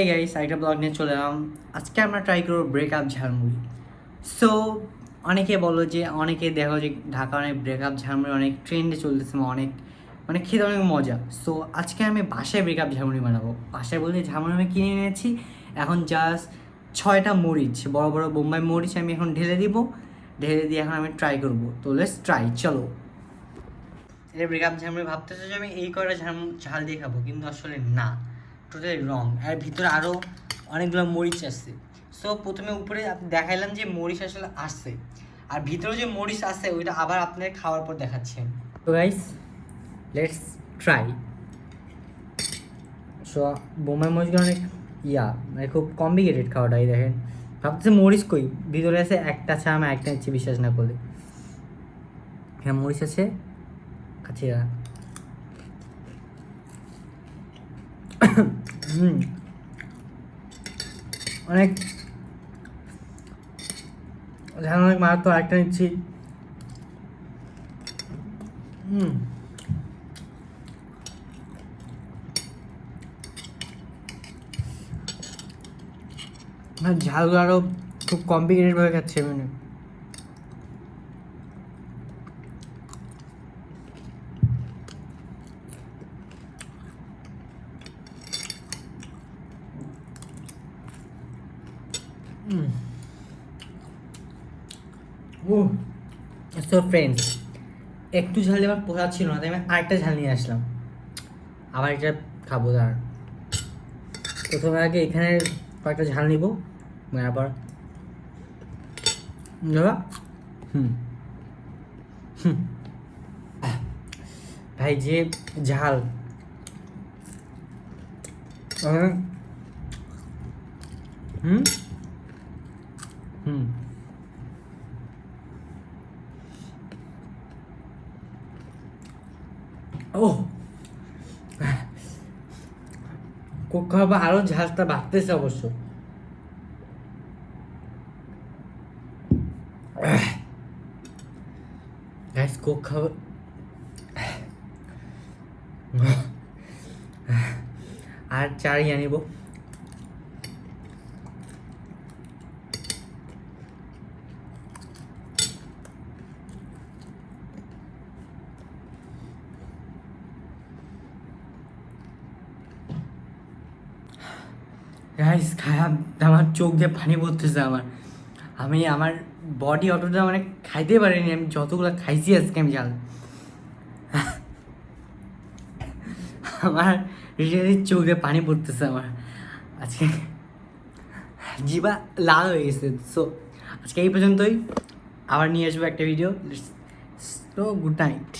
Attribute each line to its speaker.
Speaker 1: Hey guys, একটা blog নিয়ে চলে এলাম। আজকে আমরা ট্রাই করবো ব্রেকআপ ঝালমুড়ি। সো অনেকে বলো যে অনেকে দেখো যে ঢাকা অনেক ব্রেকআপ ঝালমুড়ি অনেক ট্রেন্ডে চলতেছে, অনেক মানে খেতে অনেক মজা। সো আজকে আমি বাসায় ব্রেকআপ ঝালমুড়ি বানাবো। বাসায় বলতে ঝালমুড়ি আমি কিনে এনেছি। এখন জাস্ট 6টা মরিচ, বড় বড় বোম্বাই মরিচ আমি এখন ঢেলে দিব। ঢেলে দিয়ে এখন আমি ট্রাই করবো। তো লেটস ট্রাই, চলো। এটা ব্রেকআপ ঝালমুড়ি ভাবতেছো যে আমি এই কয়টা ঝাল দিয়ে খাবো, কিন্তু আসলে না, টোটালি রং। আর ভিতরে আরও অনেকগুলো মরিচ আছে। সো প্রথমে উপরে দেখাইলাম যে মরিচ আসলে আসছে, আর ভিতরে যে মরিচ আছে ওইটা আবার আপনার খাওয়ার পর দেখাচ্ছেন। তো guys, let's try. So Bombay মরিচগুলো অনেক মানে খুব কমপ্লিকেটেড খাওয়াটাই। দেখেন, ভাবতেছে মরিচ কই, ভিতরে আছে একটা, আমি একটা নিচ্ছি, বিশ্বাস না করলে। হ্যাঁ, মরিচ আছে। আচ্ছা, অনেক ঝাল, অনেক মারাত্মক। আরেকটা নিচ্ছি। ঝালগুলো আরও খুব কমপ্লিকেটেডভাবে খাচ্ছে মানে। ও সো ফ্রেন্ডস, একটু ঝাল আমার পোষাচ্ছিল না, তাই আমি আরেকটা ঝাল নিয়ে আসলাম। আবার এটা খাবো। তার প্রথমে আগে এখানে কয়েকটা ঝাল নিব, তারপর বাবা। হুম হুম ভাই, যে ঝাল, হুম হুম ও কোক খাওয়া আরও ঝালটা বাড়তেছে অবশ্য। গাইস, কোক খাওয়া আর চার আনিব। গাইস, খারাপ, আমার চোখ দিয়ে পানি পড়তেছে। আমার বডি অতটা মানে খাইতে পারিনি আমি, যতগুলো খাইছি আজকে আমি ঝাল। আমার রিয়েলি চোখ দিয়ে পানি পড়তেছে আমার আজকে, জিবা লাল হয়ে গেছে। সো আজকে এই পর্যন্তই, আবার নিয়ে আসবো একটা ভিডিও। So good night.